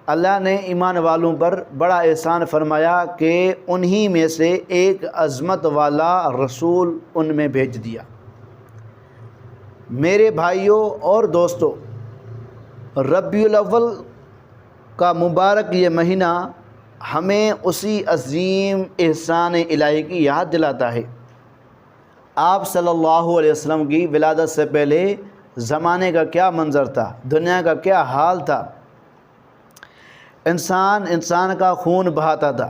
اللہ نے ایمان والوں پر بڑا احسان فرمایا کہ انہی میں سے ایک عظمت والا رسول ان میں بھیج دیا۔ میرے بھائیوں اور دوستوں، ربیع الاول کا مبارک یہ مہینہ ہمیں اسی عظیم احسان الہی کی یاد دلاتا ہے۔ آپ صلی اللہ علیہ وسلم کی ولادت سے پہلے زمانے کا کیا منظر تھا، دنیا کا کیا حال تھا۔ انسان کا خون بہاتا تھا۔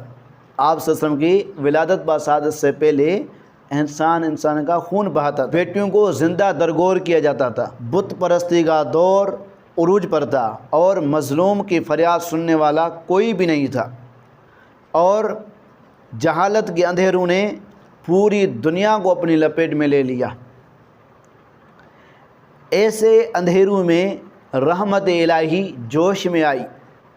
آپ صلی اللہ علیہ وسلم کی ولادت بسعادت سے پہلے انسان کا خون بہاتا تھا۔ بیٹیوں کو زندہ درگور کیا جاتا تھا۔ بت پرستی کا دور عروج پر تھا اور مظلوم کی فریاد سننے والا کوئی بھی نہیں تھا، اور جہالت کے اندھیروں نے پوری دنیا کو اپنی لپیٹ میں لے لیا۔ ایسے اندھیروں میں رحمت الہی جوش میں آئی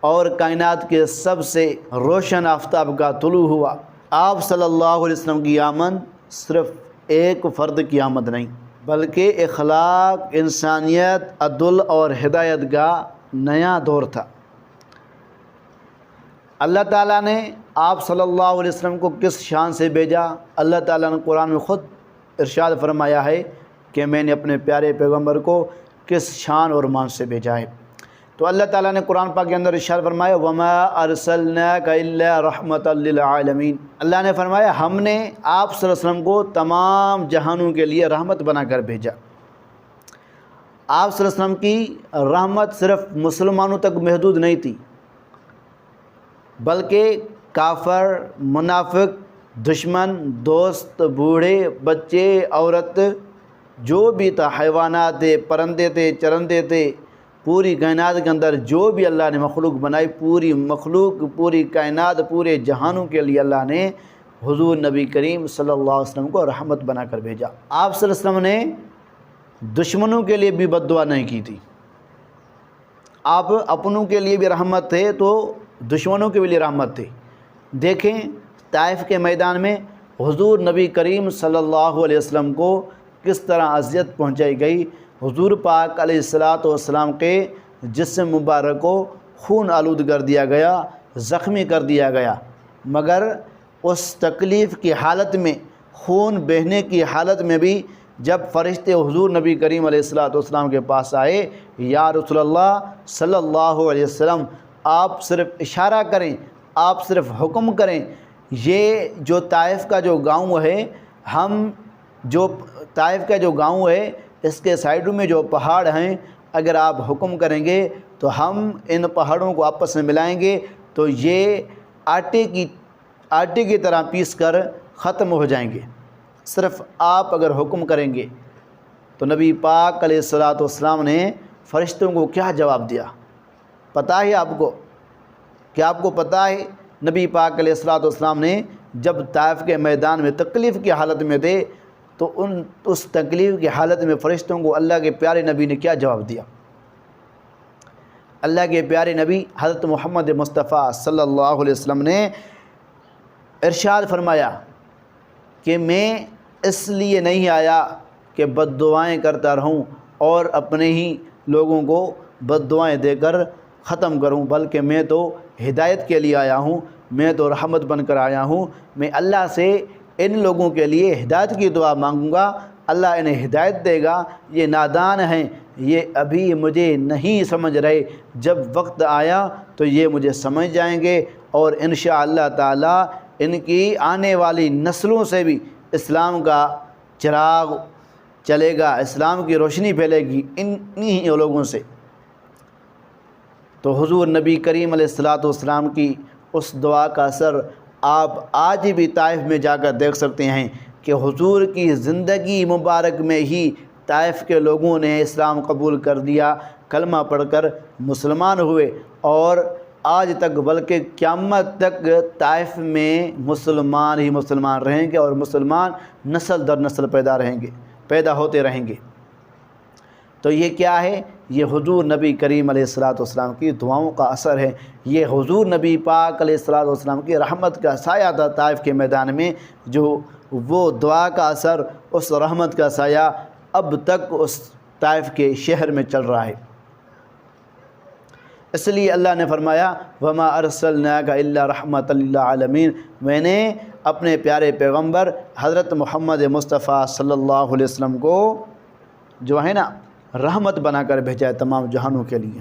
اور کائنات کے سب سے روشن آفتاب کا طلوع ہوا۔ آپ صلی اللہ علیہ وسلم کی آمد صرف ایک فرد کی آمد نہیں، بلکہ اخلاق، انسانیت، عدل اور ہدایت کا نیا دور تھا۔ اللہ تعالیٰ نے آپ صلی اللہ علیہ وسلم کو کس شان سے بھیجا؟ اللہ تعالیٰ نے قرآن میں خود ارشاد فرمایا ہے کہ میں نے اپنے پیارے پیغمبر کو کس شان اور مان سے بھیجا ہے۔ تو اللہ تعالیٰ نے قرآن پاک کے اندر ارشاد فرمایا وَمَا أَرْسَلْنَاكَ إِلَّا رَحْمَةً لِلْعَالَمِينَ۔ اللہ نے فرمایا ہم نے آپ صلی اللہ علیہ وسلم کو تمام جہانوں کے لیے رحمت بنا کر بھیجا۔ آپ صلی اللہ علیہ وسلم کی رحمت صرف مسلمانوں تک محدود نہیں تھی، بلکہ کافر، منافق، دشمن، دوست، بوڑھے، بچے، عورت، جو بھی تھا، حیوانات تھے، پرندے تھے، چرندے تھے، پوری کائنات کے اندر جو بھی اللہ نے مخلوق بنائی، پوری مخلوق، پوری کائنات، پورے جہانوں کے لیے اللہ نے حضور نبی کریم صلی اللہ علیہ وسلم کو رحمت بنا کر بھیجا۔ آپ صلی اللہ علیہ وسلم نے دشمنوں کے لیے بھی بد دعا نہیں کی تھی۔ آپ اپنوں کے لیے بھی رحمت تھے تو دشمنوں کے لیے رحمت تھے۔ دیکھیں طائف کے میدان میں حضور نبی کریم صلی اللہ علیہ وسلم کو کس طرح اذیت پہنچائی گئی۔ حضور پاک علیہ السلام کے جسم مبارک کو خون آلود کر دیا گیا، زخمی کر دیا گیا، مگر اس تکلیف کی حالت میں، خون بہنے کی حالت میں بھی جب فرشتے حضور نبی کریم علیہ السلام کے پاس آئے، یا رسول اللہ صلی اللہ علیہ وسلم آپ صرف اشارہ کریں، آپ صرف حکم کریں، یہ جو طائف کا جو گاؤں ہے، طائف کا جو گاؤں ہے اس کے سائڈوں میں جو پہاڑ ہیں، اگر آپ حکم کریں گے تو ہم ان پہاڑوں کو آپس میں ملائیں گے تو یہ آٹے کی طرح پیس کر ختم ہو جائیں گے۔ صرف آپ اگر حکم کریں گے۔ تو نبی پاک علیہ السلام نے فرشتوں کو کیا جواب دیا پتہ ہے آپ کو؟ کیا آپ کو پتہ ہے نبی پاک علیہ السلام نے جب طائف کے میدان میں تکلیف کی حالت میں تھے تو اس تکلیف کی حالت میں فرشتوں کو اللہ کے پیارے نبی نے کیا جواب دیا؟ اللہ کے پیارے نبی حضرت محمد مصطفیٰ صلی اللہ علیہ وسلم نے ارشاد فرمایا کہ میں اس لیے نہیں آیا کہ بد دعائیں کرتا رہوں اور اپنے ہی لوگوں کو بد دعائیں دے کر ختم کروں، بلکہ میں تو ہدایت کے لیے آیا ہوں، میں تو رحمت بن کر آیا ہوں۔ میں اللہ سے ان لوگوں کے لیے ہدایت کی دعا مانگوں گا، اللہ انہیں ہدایت دے گا۔ یہ نادان ہیں، یہ ابھی مجھے نہیں سمجھ رہے، جب وقت آیا تو یہ مجھے سمجھ جائیں گے، اور انشاءاللہ تعالی ان کی آنے والی نسلوں سے بھی اسلام کا چراغ چلے گا، اسلام کی روشنی پھیلے گی انہی لوگوں سے۔ تو حضور نبی کریم علیہ السلام کی اس دعا کا اثر آپ آج بھی طائف میں جا کر دیکھ سکتے ہیں کہ حضور کی زندگی مبارک میں ہی طائف کے لوگوں نے اسلام قبول کر لیا، کلمہ پڑھ کر مسلمان ہوئے، اور آج تک بلکہ قیامت تک طائف میں مسلمان ہی مسلمان رہیں گے، اور مسلمان نسل در نسل پیدا ہوتے رہیں گے۔ تو یہ کیا ہے؟ یہ حضور نبی کریم علیہ السلام کی دعاؤں کا اثر ہے۔ یہ حضور نبی پاک علیہ السلام کی رحمت کا سایہ تھا طائف کے میدان میں، جو وہ دعا کا اثر، اس رحمت کا سایہ اب تک اس طائف کے شہر میں چل رہا ہے۔ اس لیے اللہ نے فرمایا وما ارسلناک الا رحمۃ للعالمین، میں نے اپنے پیارے پیغمبر حضرت محمد مصطفیٰ صلی اللہ علیہ وسلم کو جو ہے نا رحمت بنا کر بھیجا ہے تمام جہانوں کے لیے۔